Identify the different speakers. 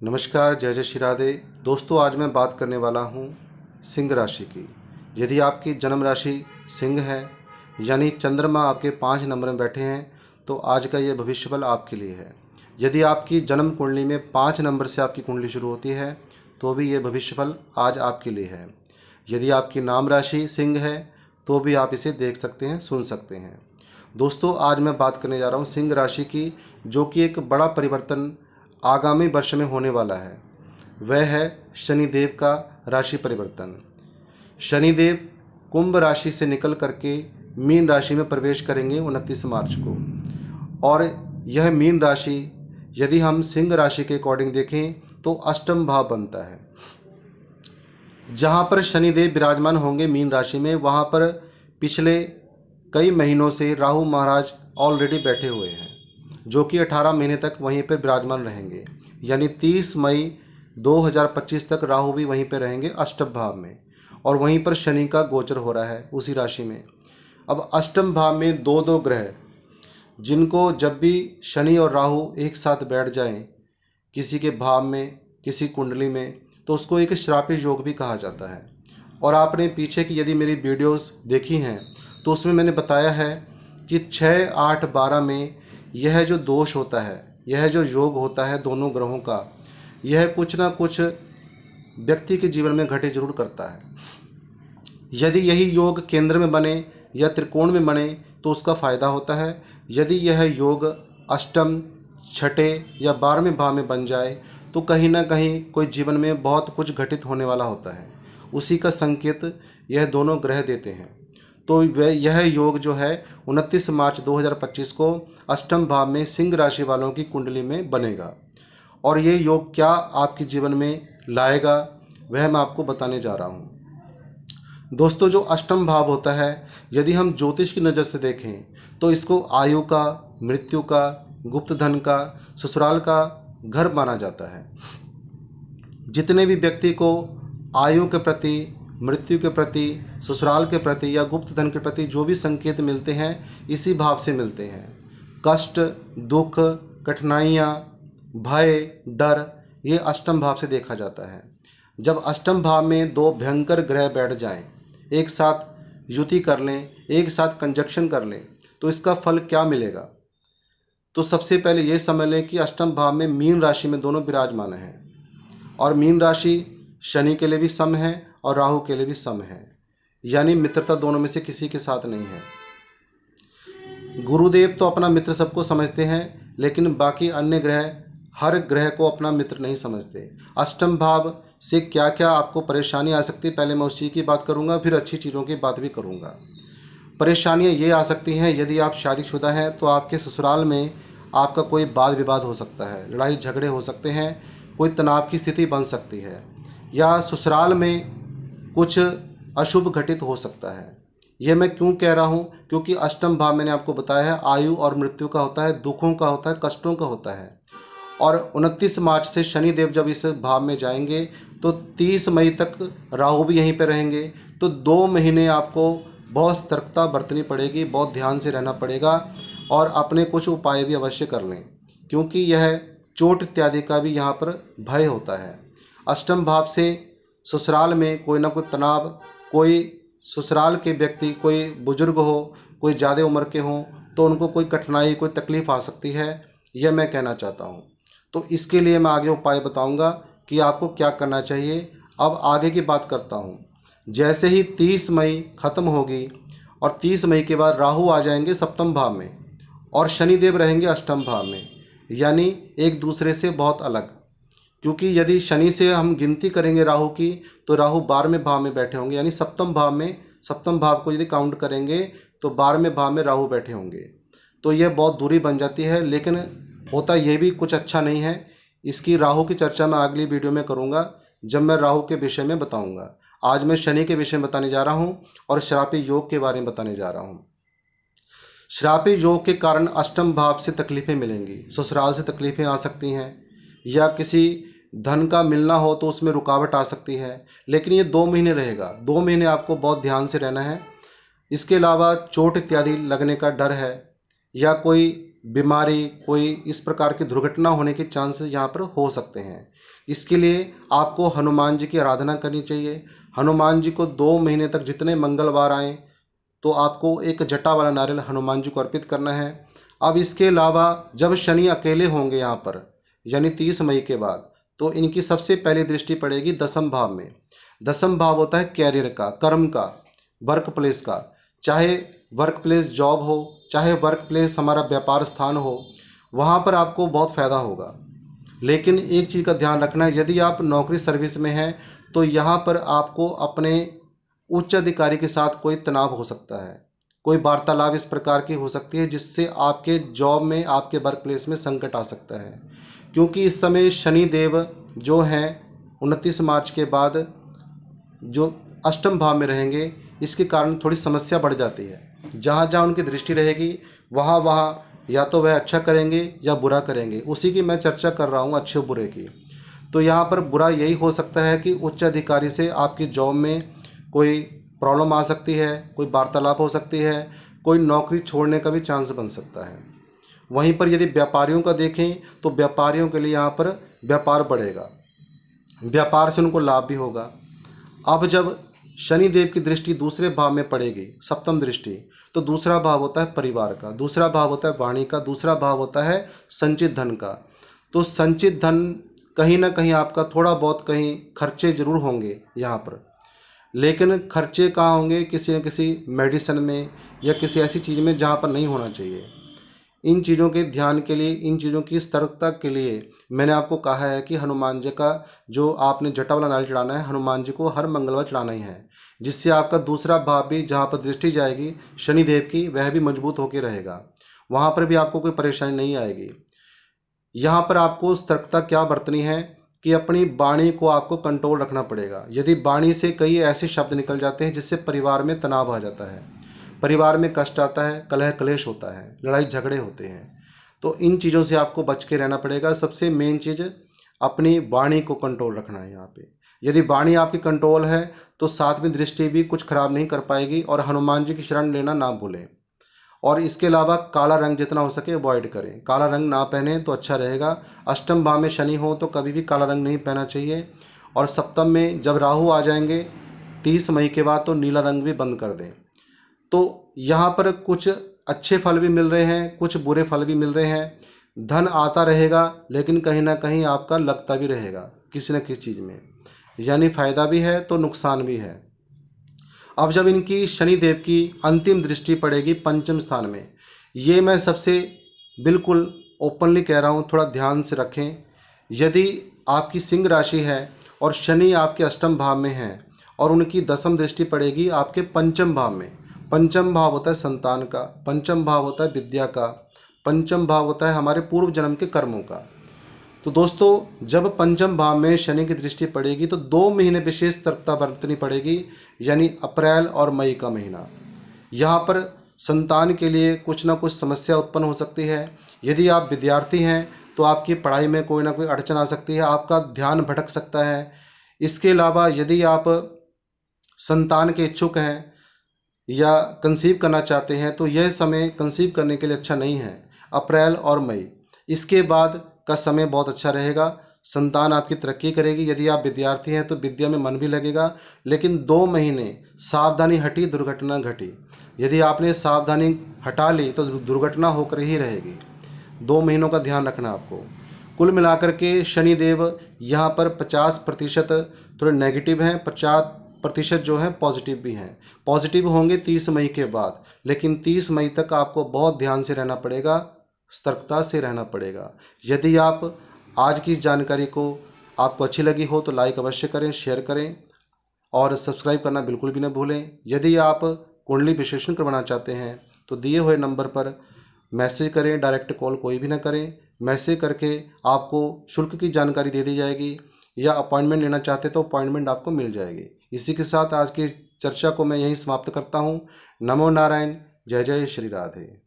Speaker 1: नमस्कार, जय जय श्री राधे। दोस्तों, आज मैं बात करने वाला हूँ सिंह राशि की। यदि आपकी जन्म राशि सिंह है, यानी चंद्रमा आपके 5 नंबर में बैठे हैं, तो आज का ये भविष्यफल आपके लिए है। यदि आपकी जन्म कुंडली में 5 नंबर से आपकी कुंडली शुरू होती है, तो भी ये भविष्यफल आज आपके लिए है। यदि आपकी नाम राशि सिंह है, तो भी आप इसे देख सकते हैं, सुन सकते हैं। दोस्तों, आज मैं बात करने जा रहा हूँ सिंह राशि की, जो कि एक बड़ा परिवर्तन आगामी वर्ष में होने वाला है। वह है शनिदेव का राशि परिवर्तन। शनिदेव कुंभ राशि से निकल करके मीन राशि में प्रवेश करेंगे 29 मार्च को। और यह मीन राशि, यदि हम सिंह राशि के अकॉर्डिंग देखें, तो अष्टम भाव बनता है। जहाँ पर शनिदेव विराजमान होंगे मीन राशि में, वहाँ पर पिछले कई महीनों से राहु महाराज ऑलरेडी बैठे हुए हैं, जो कि 18 महीने तक वहीं पर विराजमान रहेंगे। यानी 30 मई 2025 तक राहु भी वहीं पर रहेंगे अष्टम भाव में, और वहीं पर शनि का गोचर हो रहा है उसी राशि में। अब अष्टम भाव में दो दो ग्रह, जिनको जब भी शनि और राहु एक साथ बैठ जाएं किसी के भाव में, किसी कुंडली में, तो उसको एक श्रापित योग भी कहा जाता है। और आपने पीछे की यदि मेरी वीडियोस देखी हैं, तो उसमें मैंने बताया है कि 6, 8, 12 में यह जो दोष होता है, यह जो योग होता है दोनों ग्रहों का, यह कुछ ना कुछ व्यक्ति के जीवन में घटे जरूर करता है। यदि यही योग केंद्र में बने या त्रिकोण में बने तो उसका फायदा होता है। यदि यह योग अष्टम, छठे या 12वें भाव में बन जाए, तो कहीं ना कहीं कोई जीवन में बहुत कुछ घटित होने वाला होता है। उसी का संकेत यह दोनों ग्रह देते हैं। तो यह योग जो है 29 मार्च 2025 को अष्टम भाव में सिंह राशि वालों की कुंडली में बनेगा। और ये योग क्या आपके जीवन में लाएगा, वह मैं आपको बताने जा रहा हूँ। दोस्तों, जो अष्टम भाव होता है, यदि हम ज्योतिष की नज़र से देखें, तो इसको आयु का, मृत्यु का, गुप्त धन का, ससुराल का घर माना जाता है। जितने भी व्यक्ति को आयु के प्रति, मृत्यु के प्रति, ससुराल के प्रति या गुप्त धन के प्रति जो भी संकेत मिलते हैं, इसी भाव से मिलते हैं। कष्ट, दुख, कठिनाइयाँ, भय, डर, ये अष्टम भाव से देखा जाता है। जब अष्टम भाव में दो भयंकर ग्रह बैठ जाएं, एक साथ युति कर लें, एक साथ कंजक्शन कर लें, तो इसका फल क्या मिलेगा। तो सबसे पहले ये समझ लें कि अष्टम भाव में मीन राशि में दोनों विराजमान हैं, और मीन राशि शनि के लिए भी सम है और राहु के लिए भी सम है, यानी मित्रता दोनों में से किसी के साथ नहीं है। गुरुदेव तो अपना मित्र सबको समझते हैं, लेकिन बाकी अन्य ग्रह हर ग्रह को अपना मित्र नहीं समझते। अष्टम भाव से क्या क्या आपको परेशानी आ सकती है, पहले मैं उस चीज़ की बात करूंगा, फिर अच्छी चीज़ों की बात भी करूंगा। परेशानियां ये आ सकती हैं, यदि आप शादीशुदा हैं तो आपके ससुराल में आपका कोई वाद विवाद हो सकता है, लड़ाई झगड़े हो सकते हैं, कोई तनाव की स्थिति बन सकती है, या ससुराल में कुछ अशुभ घटित हो सकता है। ये मैं क्यों कह रहा हूँ, क्योंकि अष्टम भाव मैंने आपको बताया है आयु और मृत्यु का होता है, दुखों का होता है, कष्टों का होता है। और 29 मार्च से शनिदेव जब इस भाव में जाएंगे, तो 30 मई तक राहु भी यहीं पर रहेंगे। तो 2 महीने आपको बहुत सतर्कता बरतनी पड़ेगी, बहुत ध्यान से रहना पड़ेगा, और अपने कुछ उपाय भी अवश्य कर लें, क्योंकि यह चोट इत्यादि का भी यहाँ पर भय होता है। अष्टम भाव से ससुराल में कोई ना कोई तनाव, कोई ससुराल के व्यक्ति, कोई बुजुर्ग हो, कोई ज़्यादा उम्र के हों, तो उनको कोई कठिनाई, कोई तकलीफ आ सकती है, यह मैं कहना चाहता हूँ। तो इसके लिए मैं आगे उपाय बताऊंगा कि आपको क्या करना चाहिए। अब आगे की बात करता हूँ। जैसे ही 30 मई खत्म होगी और 30 मई के बाद राहु आ जाएंगे सप्तम भाव में और शनिदेव रहेंगे अष्टम भाव में, यानी एक दूसरे से बहुत अलग। क्योंकि यदि शनि से हम गिनती करेंगे राहु की, तो राहु 12वें भाव में बैठे होंगे, यानी सप्तम भाव में, सप्तम भाव को यदि काउंट करेंगे तो 12वें भाव में राहु बैठे होंगे। तो यह बहुत दूरी बन जाती है, लेकिन होता यह भी कुछ अच्छा नहीं है। इसकी राहु की चर्चा मैं अगली वीडियो में करूंगा, जब मैं राहु के विषय में बताऊंगा। आज मैं शनि के विषय में बताने जा रहा हूं और श्रापी योग के बारे में बताने जा रहा हूं। श्रापी योग के कारण अष्टम भाव से तकलीफें मिलेंगी, ससुराल से तकलीफें आ सकती हैं, या किसी धन का मिलना हो तो उसमें रुकावट आ सकती है। लेकिन ये 2 महीने रहेगा, 2 महीने आपको बहुत ध्यान से रहना है। इसके अलावा चोट इत्यादि लगने का डर है, या कोई बीमारी, कोई इस प्रकार की दुर्घटना होने के चांसेस यहाँ पर हो सकते हैं। इसके लिए आपको हनुमान जी की आराधना करनी चाहिए। हनुमान जी को 2 महीने तक जितने मंगलवार आएँ तो आपको एक जटा वाला नारियल हनुमान जी को अर्पित करना है। अब इसके अलावा जब शनि अकेले होंगे यहाँ पर, यानी 30 मई के बाद, तो इनकी सबसे पहली दृष्टि पड़ेगी दसम भाव में। दसम भाव होता है कैरियर का, कर्म का, वर्क प्लेस का। चाहे वर्क प्लेस जॉब हो, चाहे वर्क प्लेस हमारा व्यापार स्थान हो, वहाँ पर आपको बहुत फ़ायदा होगा। लेकिन एक चीज़ का ध्यान रखना है, यदि आप नौकरी सर्विस में हैं तो यहाँ पर आपको अपने उच्च अधिकारी के साथ कोई तनाव हो सकता है, कोई वार्तालाप इस प्रकार की हो सकती है जिससे आपके जॉब में, आपके वर्क प्लेस में संकट आ सकता है। क्योंकि इस समय शनि देव जो हैं 29 मार्च के बाद जो अष्टम भाव में रहेंगे, इसके कारण थोड़ी समस्या बढ़ जाती है। जहाँ जहाँ उनकी दृष्टि रहेगी वहाँ वहाँ या तो वह अच्छा करेंगे या बुरा करेंगे। उसी की मैं चर्चा कर रहा हूँ, अच्छे बुरे की। तो यहाँ पर बुरा यही हो सकता है कि उच्च अधिकारी से आपकी जॉब में कोई प्रॉब्लम आ सकती है, कोई वार्तालाप हो सकती है, कोई नौकरी छोड़ने का भी चांस बन सकता है। वहीं पर यदि व्यापारियों का देखें तो व्यापारियों के लिए यहाँ पर व्यापार बढ़ेगा, व्यापार से उनको लाभ भी होगा। अब जब शनि देव की दृष्टि दूसरे भाव में पड़ेगी, सप्तम दृष्टि, तो दूसरा भाव होता है परिवार का, दूसरा भाव होता है वाणी का, दूसरा भाव होता है संचित धन का। तो संचित धन कहीं ना कहीं आपका थोड़ा बहुत कहीं खर्चे जरूर होंगे यहाँ पर, लेकिन खर्चे कहाँ होंगे, किसी न किसी मेडिसिन में या किसी ऐसी चीज़ में जहाँ पर नहीं होना चाहिए। इन चीज़ों के ध्यान के लिए, इन चीज़ों की सतर्कता के लिए मैंने आपको कहा है कि हनुमान जी का जो आपने जटा वाला नारियल चढ़ाना है, हनुमान जी को हर मंगलवार चढ़ाना ही है, जिससे आपका दूसरा भाव भी जहाँ पर दृष्टि जाएगी शनिदेव की, वह भी मजबूत होकर रहेगा। वहाँ पर भी आपको कोई परेशानी नहीं आएगी। यहाँ पर आपको सतर्कता क्या बरतनी है कि अपनी वाणी को आपको कंट्रोल रखना पड़ेगा। यदि वाणी से कई ऐसे शब्द निकल जाते हैं जिससे परिवार में तनाव आ जाता है, परिवार में कष्ट आता है, कलह कलेश होता है, लड़ाई झगड़े होते हैं, तो इन चीज़ों से आपको बच के रहना पड़ेगा। सबसे मेन चीज़ अपनी वाणी को कंट्रोल रखना है यहाँ पे। यदि वाणी आपकी कंट्रोल है तो सातवीं दृष्टि भी कुछ खराब नहीं कर पाएगी। और हनुमान जी की शरण लेना ना भूलें। और इसके अलावा काला रंग जितना हो सके अवॉइड करें, काला रंग ना पहने तो अच्छा रहेगा। अष्टम भाव में शनि हो तो कभी भी काला रंग नहीं पहनना चाहिए। और सप्तम में जब राहु आ जाएंगे 30 मई के बाद तो नीला रंग भी बंद कर दें। तो यहाँ पर कुछ अच्छे फल भी मिल रहे हैं, कुछ बुरे फल भी मिल रहे हैं। धन आता रहेगा लेकिन कहीं ना कहीं आपका लगता भी रहेगा किसी न किसी चीज़ में, यानी फायदा भी है तो नुकसान भी है। अब जब इनकी शनि देव की अंतिम दृष्टि पड़ेगी पंचम स्थान में, ये मैं सबसे बिल्कुल ओपनली कह रहा हूँ, थोड़ा ध्यान से रखें। यदि आपकी सिंह राशि है और शनि आपके अष्टम भाव में है और उनकी दसम दृष्टि पड़ेगी आपके पंचम भाव में। पंचम भाव होता है संतान का, पंचम भाव होता है विद्या का, पंचम भाव होता है हमारे पूर्व जन्म के कर्मों का। तो दोस्तों जब पंचम भाव में शनि की दृष्टि पड़ेगी तो 2 महीने विशेष सतर्कता बरतनी पड़ेगी, यानी अप्रैल और मई का महीना। यहाँ पर संतान के लिए कुछ ना कुछ समस्या उत्पन्न हो सकती है। यदि आप विद्यार्थी हैं तो आपकी पढ़ाई में कोई ना कोई अड़चन आ सकती है, आपका ध्यान भटक सकता है। इसके अलावा यदि आप संतान के इच्छुक हैं या कंसीव करना चाहते हैं तो यह समय कंसीव करने के लिए अच्छा नहीं है, अप्रैल और मई। इसके बाद का समय बहुत अच्छा रहेगा, संतान आपकी तरक्की करेगी। यदि आप विद्यार्थी हैं तो विद्या में मन भी लगेगा। लेकिन 2 महीने सावधानी हटी दुर्घटना घटी। यदि आपने सावधानी हटा ली तो दुर्घटना होकर ही रहेगी। 2 महीनों का ध्यान रखना आपको। कुल मिलाकर के शनिदेव यहाँ पर 50% थोड़े नेगेटिव हैं, 50% जो है पॉजिटिव भी हैं। पॉजिटिव होंगे 30 मई के बाद, लेकिन 30 मई तक आपको बहुत ध्यान से रहना पड़ेगा, सतर्कता से रहना पड़ेगा। यदि आप आज की इस जानकारी को आपको अच्छी लगी हो तो लाइक अवश्य करें, शेयर करें और सब्सक्राइब करना बिल्कुल भी न भूलें। यदि आप कुंडली विश्लेषण करवाना चाहते हैं तो दिए हुए नंबर पर मैसेज करें, डायरेक्ट कॉल कोई भी ना करें। मैसेज करके आपको शुल्क की जानकारी दे दी जाएगी, या अपॉइंटमेंट लेना चाहते तो अपॉइंटमेंट आपको मिल जाएगी। इसी के साथ आज की चर्चा को मैं यहीं समाप्त करता हूँ। नमो नारायण, जय जय श्री राधे।